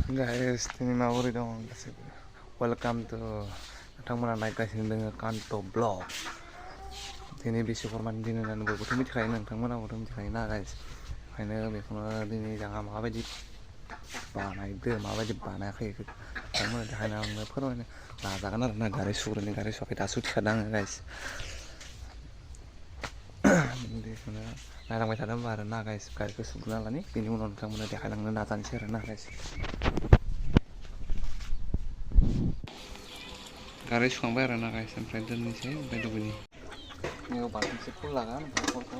Guys, ini mauri dong. Welcome to नोंथांमोना नायगासिनो दोङो कान्ट' ब्लग दिनै बिश्वकर्मा दिन होननानै बयबोथ' मिथिखायो नोंथांमोनाबोथ' मिथिखायो ना गाइस ओंखायनो बेखौनो दिनै जोंहा माबायदि बानायदो माबायदि बानायाखै नोंथांमोना देखायनो आंनो फोरमायनो नाजागोन आरो ना गारि सुवाखै दासो थिखादों आङो गाइस बेखौनो नायलांबाय थादों होनबा आरो ना गाइस गारिखौ सुग्रोना लानि बेनि उनाव नोंथांमोना देखायलांनो नाजानोसै आरो ना गाइस गारि सुखांबाय आरो ना गाइस ओमफ्राय दोननोसै ओमफ्राय दुगैनि नैयाव बाल्थिंसे फुल लागोन ओमफ्राय खलखौ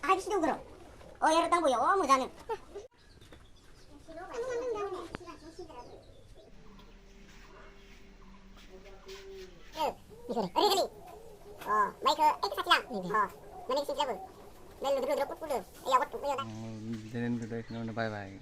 Habis itu bro, oh ya retang boyo, oh mau jalan. Oh, baik ke satu lang. Oh, mana sih siapa? Lalu dulu pun. Ya waktu. Jangan bye bye.